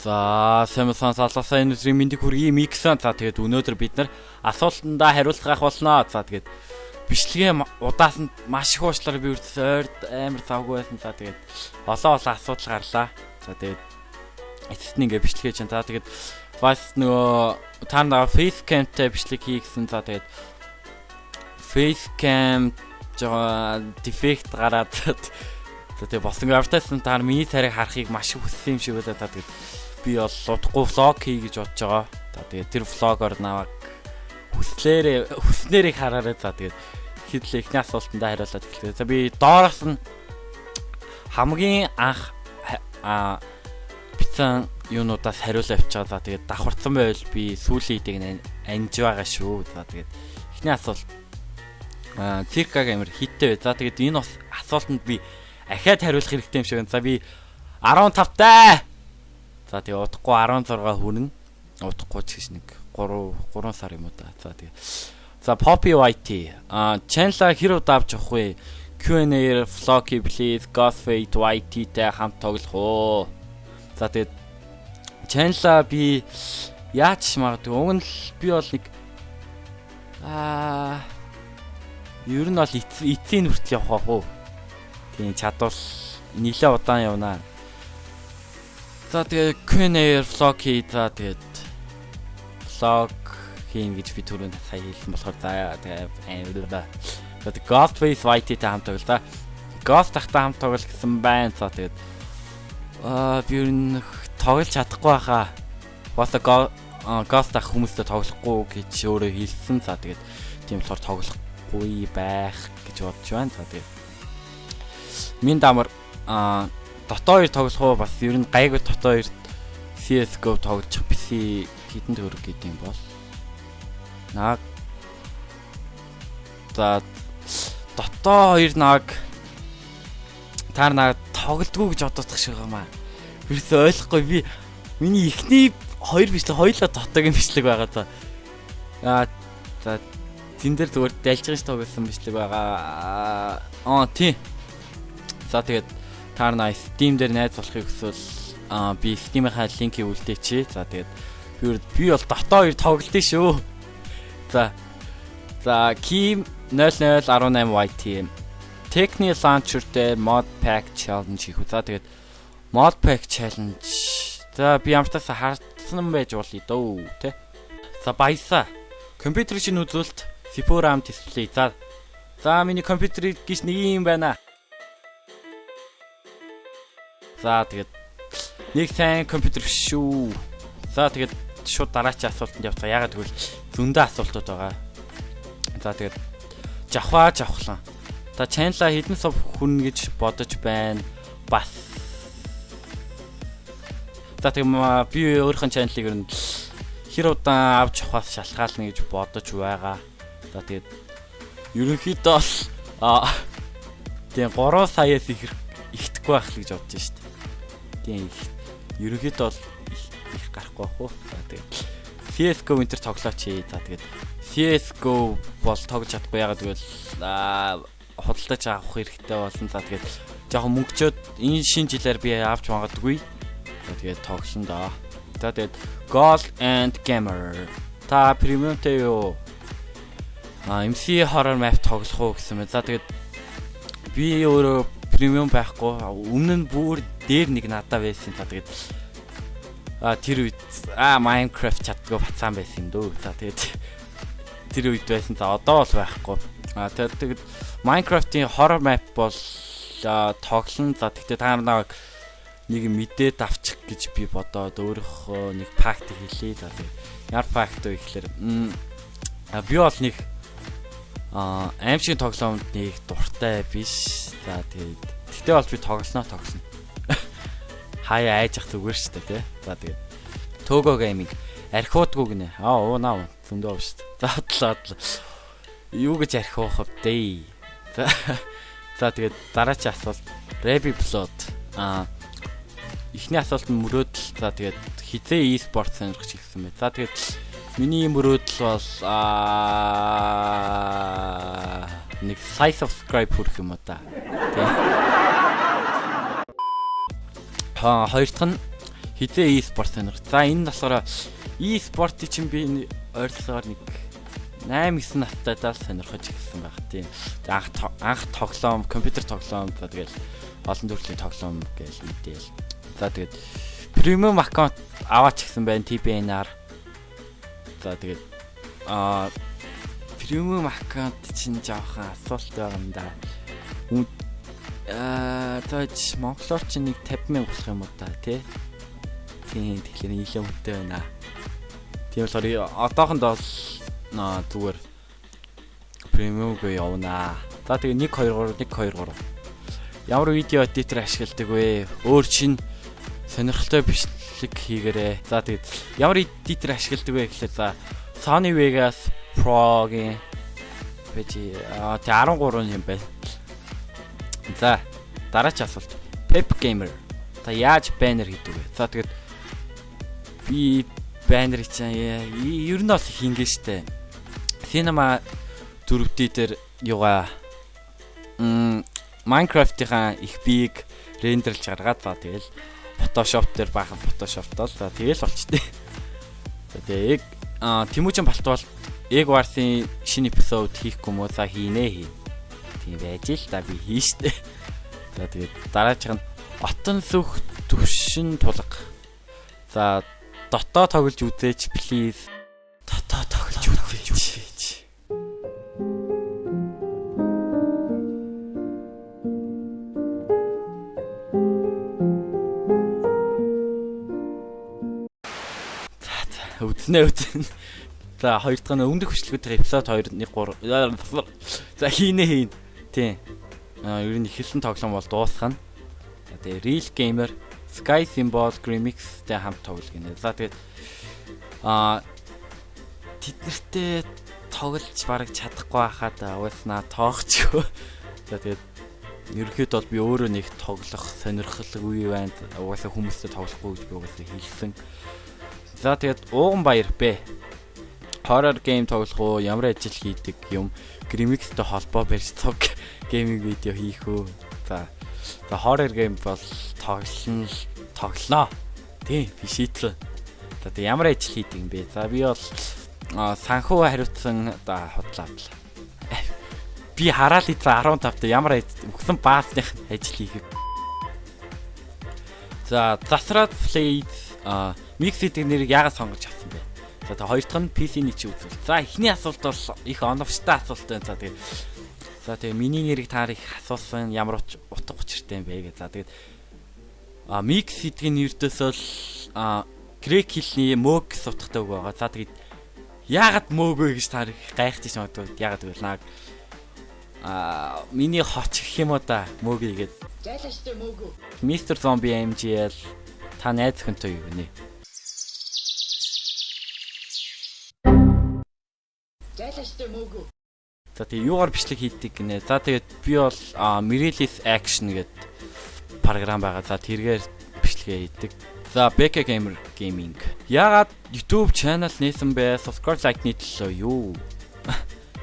За сайн сонсоолоосаа энэ өдрийн мэндийг хүргэе миксэн. За тэгээд өнөөдөр бид нар асуултандаа хариулт гаргах болно. За тэгээд бичлэгээ удаасанд маш их уучлаарай би үрдсөөрд амар завгүй байсан. За тэгээд олон асуудал гарлаа. За тэгээд эцэст нь ингээ бичлэгээ чинь. За тэгээд бас нөгөө та нараа facecam-тэй бичлэг хий гэсэн. За тэгээд facecam defect гараад за тэгээд босон графтайсан та нар миний царийг харахыг маш их хүссэн юм шиг байлаа. За тэгээд би бол удахгүй влог хий гэж бодож байгаа. За тэгээд тэр влогоор намайг хүснээрийг хараарай. За тэгээд хэдлээ ихний асуултандаа хариулаад эхлэв. За би доороос нь хамгийн анх бицэн юунуудаас хариулаа авчгаа. За тэгээд давхарцсан байвал би сүүлийн хэдийг анж байгаа шүү. За тэгээд ихний асуулт циркаг амир хиттэй бай. За тэгээд энэ бас асуултанд би ахаад хариулах хэрэгтэй юм шиг байна. За би 15 таа. За тэгээ удахгүй 16 хүрнэ. Удахгүй ч гэж нэг 3 сар юм уу да. За тэгээ. За Poppy YT channel хэр удаа авч явах вэ? Q&A Flocky please Godfade YT-тэй хамт тоглох уу? За тэгээ channel би яаж магадгүй. Уг нь би бол нэг ер нь бол эцсийн хүртэл явах уу? Тийм чадвал нэлээ удаан явнаа. За тэгээ Q&A vlog хий. За тэгээд vlog хийн гэж би түрүүнд сая хэлсэн болохоор за тэгээд Godfade YT-тэй хамт тоглоо. За Ghost тахтай хамт тоглох гэсэн байна. За тэгээд би ер нь тоглож чадахгүй байхаа. Бас Ghost тах хүмүүстэй тоглохгүй гэж өөрөө хэлсэн. За тэгээд тийм болохоор тоглохгүй байх гэж бодож байна. За тэгээд минь дамар Dota 2 тоглох уу бас ер нь гайгүй Dota 2 CS:GO тоглож PC хитэн төгрөг гэдэг юм бол. За Dota 2 та нар тоглодгоо гэж боддог шиг байгаамаа. Юусе ойлгохгүй би миний ихний 2 бичлэг хоёулаа Dota-гийн бичлэг байгаа. За тэн дээр зүгээр дайлж байгаа ш тоглосон бичлэг байгаа. Тийм. За тэгээд та нар Steam дээр найз болохыг хүсвэл би Steam-ийнхаа линкийг үлдээчээ. За тэгээд би бол Dota 2 тоглолтын шүү. За Kim 0018 YT Technical Launcher-тэй Mod Pack Challenge хийх. За тэгээд Mod Pack Challenge. За би амтаас хардсан байж болно дөө тэ. За баясаа. Компьютер шинэ үзүүлэлт CPU RAM display. За миний компьютер гэж нэг юм байна. За тэгээд нэг сайн компьютер шүү. За тэгээд шууд дараачийн асуултанд явцгаа. Ягаад гэвэл зөндөө асуултууд байгаа. За тэгээд жавхлаа. За channel-а хэдэн сав хүрнэ гэж бодож байна. Бас. За тэгээд би өөрийнхөө channel-ыг ер нь хэр удаан авч явахаас шалтгаална гэж бодож байгаа. За тэгээд ерөнхийдөө тийм 3 саяас ихэхгүй байх л гэж бодож байна шүү дээ. Тийм ерөнхийдөө бол их гарахгүй байх уу. За тэгээд CS:GO Winter тоглооч. За тэгээд CS:GO бол тоглож чадахгүй ягаад гэвэл худалдаж авах хэрэгтэй болсон. За тэгээд жоохон мөнгөчөөд энэ шинэ жилээр би авч магадгүй. За тэгээд тоглоно доо. За тэгээд Gold and Gamer та премиумтэй юу? MC horror map тоглох уу гэсэн мэт. За тэгээд би өөрөө премиум байхгүй. Өмнө нь бүр дээр нэг надаа байсан. За тэгээд тэр үед Minecraft чаддгүй бацаан байсан юм дөө. За тэгээд тэр үед байсан. За одоо бол байхгүй. Тэгээд Minecraft-ийн horror map бол тоглоно. За тэгтээ та нарыг нэг мэдээд авчих гэж би бодоод өөрийнхөө нэг пакт хийлээ. За тэгээд яар пакт вэ гэхээр би бол нэг аим шиг тоглоомд нэг дуртай биш. За тэгээд тэгтээ бол би тоглоно. Хаяа айж ах зүгээр шүү дээ тий. За тэгээд Togo Gaming архиудгүй гинэ. Наа зөндөө шүү дээ. За бодлоо. Юу гэж архиух вэ дээ? За тэгээд дараачийн асуулт Rabbit Blood. Эхний асуулт нь мөрөөдөл. За тэгээд хизээ e-sport сонирхож ирсэн бэ. За тэгээд миний мөрөөдөл бол нэг сая subscribe хүрэх юм уу та. Хоёр дахь нь хизээ e-sport сонирх. За энэ болохоор e-sport чинь би ойролцоогоор нэг 8-9 настайдаа сонирхож ирсэн баг тийм. Анх тоглоом, компьютер тоглоом за тэгэл олон төрлийн тоглоом гэж мэдээл. За тэгээд премиум аккаунт аваач гэсэн байна TPN-аар. За тэгээд премиум аккаунт чинь жоохон асуулт байгаа юм да. Тооч монголоор чинь нэг 50,000 болох юм уу та тий. Тийм тэгэхээр илүү үнэтэй байна. Тийм болохоор одоохондоо зүгээр премиумгүй явна. За тэгээ 1 2 3 ямар видео эдитер ашигладаг вэ? Өөр чин сонирхолтой бичлэг хийгээрэй. За тэгээд ямар эдитер ашигладаг вэ гэхлээр за Sony Vegas Pro-гийн пэжи 13 юм байна. За дараач асуулт. Pep Gamer. За яаж баннер хийдэг вэ? За тэгээд би баннер чинь ер нь бол хийнгээ штэ. Cinema 4D дээр юугаа Minecraft-ийн их биеийг рендерлж гаргаад за тэгэл Photoshop дээр баахан Photoshop-тол за тэгэл болчтой. За тэгээ Тэмүүжин Балтвал Egg Wars-ийн шинэ эпизод хийхгүй мó за хийнэ. Тийм байж л да би хийштэй. За тэгээд дараачих нь Отон сүх төвшин тулга. За дотоо тоглож үзээч please. Дотоо тоглож үзээч. Үзнэ. За хоёр дахь нь өмнөх хөшлөгөөр эпизод 2 1 3 за хийнэ. Тийм. Ер нь ихэлсэн тоглоом бол дуусгана. За тэгээ Real Gamer, Sky Symbol, Grimix-тэй хамт тоглох гинэ. За тэгээд тэд нартэй тоглож бараг чадахгүй байхад уйснаа тоогчгүй. За тэгээд ерөнхийдөө бол би өөрөө нэг тоглох сонирхолгүй байна. Угаасаа хүмүүстэй тоглохгүй гэж би угаасаа хэлсэн. За тэгээд ууган баяр бэ. Horror game тоглох уу, ямар ажил хийдэг юм, Grimix-тэй холбоо барьж цог гейминг видео хийх үү. За horror game бол тоглоно. Тийм, би шийдлээ. За тэгээд ямар ажил хийдэг юм бэ? За би бол санхүү хариуцсан худлаа. Би хараад из 15-т ямар өгсөн баасных ажил хийх. За засраад play микс гэдэг нэрийг яагаад сонгож авсан бэ? За тэгээ хоёр дахь нь PC-ний чи үзвэл. За эхний асуулт бол их оновчтой асуулт байна. За тэгээ миний нэрийг та их асуусан ямар утга учиртай юм бэ гэж. За тэгээд микс гэдгийн нэрдээс бол Грек хэлний мөг гэсэн утгатай үг байгаа. За тэгээд яагаад мөг вэ гэж та гайхаж ич магадгүй. Яагаад гэвэл миний хоч гэх юм уу да мөг игээд. Жайлаштай мөг. Mr. Zombie MGL та найз хүнтэй юу гэнэ? Жайлаштай мөг. За тэгээ юугаар бичлэг хийдэг гинэ. За тэгээд би бол Mirrorless Action гэдэг програм байгаа. За тэргээр бичлэгээ хийдэг. За BK Gamer Gaming. Яагаад YouTube channel нээсэн бэ? Subscribe like нийтлээ юу?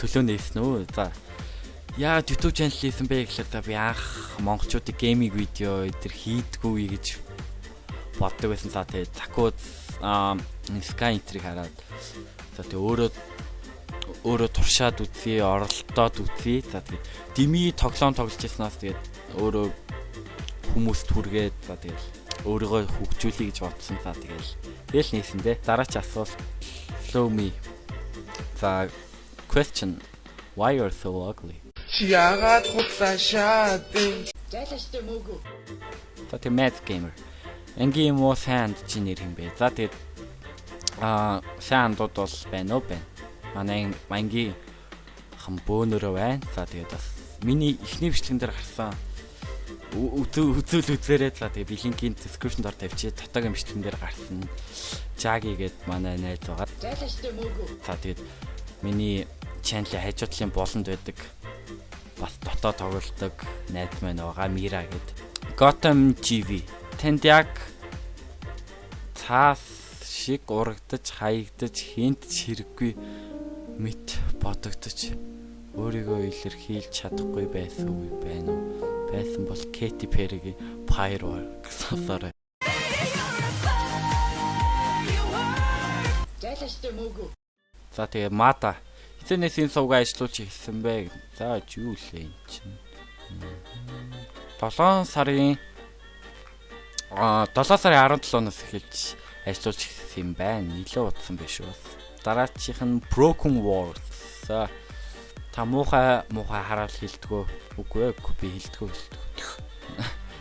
Төлөө нээсэн үү? За яагаад YouTube channel нээсэн бэ гэхлээр за би анх монголчуудын гейминг видео эдэр хийдгүү гэж боддог байсан. За тэгээ Закууд Sky Entry хараад за тэгээ өөрөө туршаад үзье, оролдоод үзье. За тэгээд дими тоглоом тоглож яснаас тэгээд өөрөө хүмүүс түргээд за тэгээд өөрийгөө хөгжүүлэе гэж бодсон. За тэгэл нээсэн дээ. Дараач асуулт Slow me. За question why you're so ugly? Яагаад хуцаа шаадаг? Жайлаштай мөг. За тэгээд Mad Gamer. Энгийн муу сайн чи нэр юм бэ? За тэгээд сайн дууд бол байна уу байна. Манай мангийн хамбөөнөрөө байна. За тэгээд бас миний эхний бичлэгэн дээр гарсан үзүүлээрээ за тэгээд би линкийн description дор тавьчих. Дотоогийн бичлэгэн дээр гарсан Jagi гээд манай найз байгаа. Жайлаштай мөг. За тэгээд миний channel-ийн хажуудлын болонд байдаг. Бас дотоо тоглолдог найз маань байгаа Mira гээд. Gotham GV. Тэнд яг цаас шиг урагдаж хаягдаж хинт хэрэггүй мэд бодогдож өөрийгөө илэрхийлж чадахгүй байсан үе байна уу? Байсан бол Katy Perry-гийн Firework сонсоорой. За тэгээ Мада хизэнээс энэ сувгаа ажиллуулж ирсэн бэ. За юу лээ эн чинь. 7 сарын 17-ноос эхэлж ажиллуулж ирсэн юм байна. Нилээ утсан биш үү. Дараачих нь Broken World. За та муухай хараад хэлдэгөө. Үгүй ээ, би хэлдэгөө.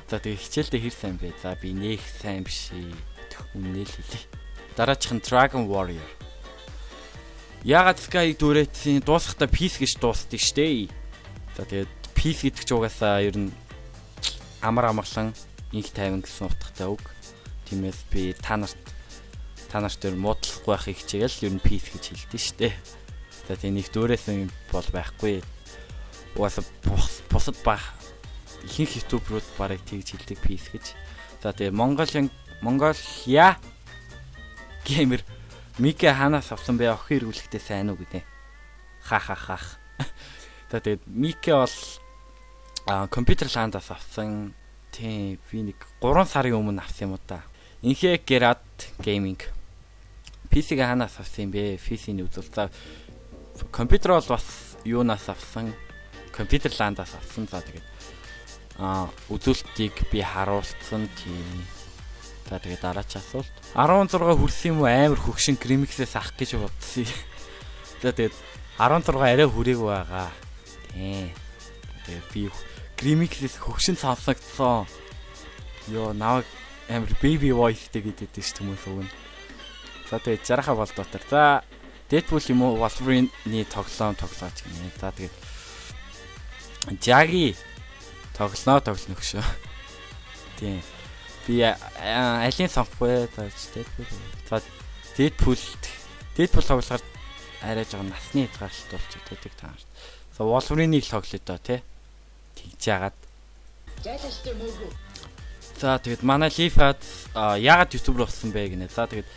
За тэгээ хичээлдээ хэр сайн бэ? За би нэх сайн биш. Үннээ л хэлээ. Дараачих нь Dragon Warrior. Ягаад Sky дүрээдсэн дуусахдаа Peace гэж дуустыг штэ. За тэгээд Peace гэдэг ч угаасаа ер нь амарлан инх тайван гэсэн утгатай үг. Тиймээс би та нарт ер муудлахгүй байхыг хичээгээл ер нь Peace гэж хэлдэг штэ. За тэгээд нэг дүрээсэн бол байхгүй. Угаасаа бусад баг ихэнх ютуберууд барыг тэгж хэлдэг Peace гэж. За тэгээд Mongolia геймер Мика ханаас авсан бэ? Охин эргүүлэхдээ сайн уу гэдэг. Хах. За тэгээд Мика бол компьютер ландаас авсан. Тийм би нэг 3 сарын өмнө авсан юм уу та. Инхэ Gerard Gaming. PC-г ханаас авсан юм бэ? PC-ний үзүүл. За компьютер бол бас юунаас авсан? Компьютер ландаас авсан. За тэгээд үзүүлэлтийг би харуулсан тийм. За тэгээд дараач асуулт. 16 хүрсэн юм уу? Амар хөгшин Grimix-ээс ах гэж бодсон. За тэгээд 16 арай хүрээгүй байгаа. Тийм. Тэгээд би Grimix-ээс хөгшин сонсогдсон. Йоо, наваг амар baby voice-тэй гэдэг ш хүмүүс өгнө. За тэгээд жараха бол дотор. За Deadpool юм уу? Wolverine-ний тоглоом тоглооч гинэ. За тэгээд Jaggy тоглоно шүү. Тийм. Би алийн сонгохгүй тааж Deadpool. За Deadpool тоглохоор арай жоо насны хязгаарлалт болж байдаг та нарт. За Wolverine-ийг тоглоё доо тий. Тэгж яагаад. За тэгээд манай Leaf-ад яагаад YouTuber болсон бэ гинэ. За тэгээд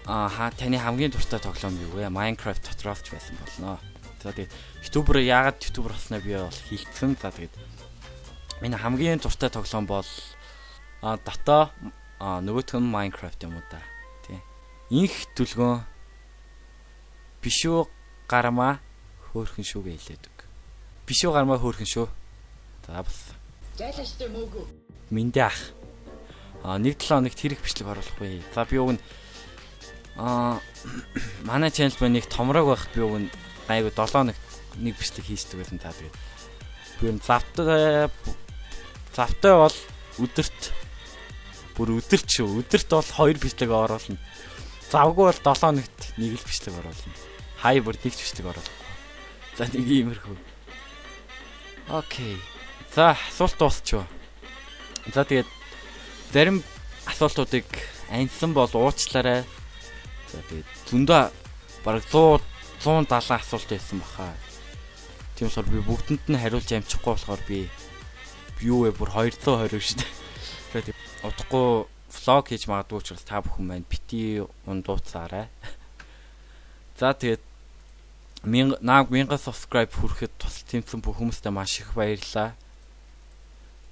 таны хамгийн дуртай тоглоом юу вэ? Minecraft дотроос ч байсан болно. За тэгээд YouTuber яагаад YouTuber болсноо би бол хэлсэн. За тэгээд миний хамгийн дуртай тоглоом бол Dota нөгөөх нь Minecraft юм уу та. Тий. Инх дүлгөө бишүү гармаа хөөрхөн шүү гэж хэлээдэг. Бишүү гармаа хөөрхөн шүү. За бас. Жайлаштай мөөгөө. Миндэ ах. 1-7 хоногт хэрэг бичлэг оруулах вэ? За би уг нь манай channel маань нэг томрог байхад би уг нь айгу 7 хоногт нэг бичлэг хийждэг байсан та тэгээд. Би юм завтай бол өдөрт бол 2 бичлэг оруулна. Завгүй бол 7 хоногт нэг л бичлэг оруулна. Хай бүр нэг бичлэг оруулах. За нэг иймэрхүү. Окей. За асуулт дуусчихв. За тэгээд зарим асуултуудыг аньсан бол уучлаарай. За тэгээд зөндөө бараг 170 асуулт байсан баха. Тийм болохоор би бүгдэнд нь хариулж амжихгүй болохоор би юу вэ бүр 220 шүү дээ. Тэгээд удахгүй влог хийж магадгүй учраас та бүхэн маань бити ундууцаарай. За тэгээд 1000 subscribe хүрэхэд тусалсан бүх хүмүүстээ маш их баярлалаа.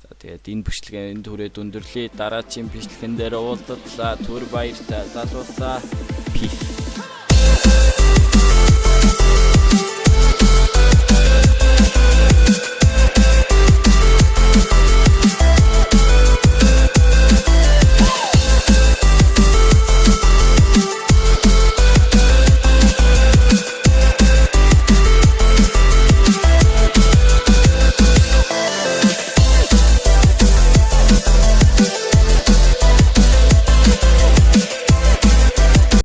За тэгээд энэ бичлэгийн түрээд өндөрлөе. Дараагийн бичлэгэн дээр уулзлаа. Түр баяртай залуусаа. Peace.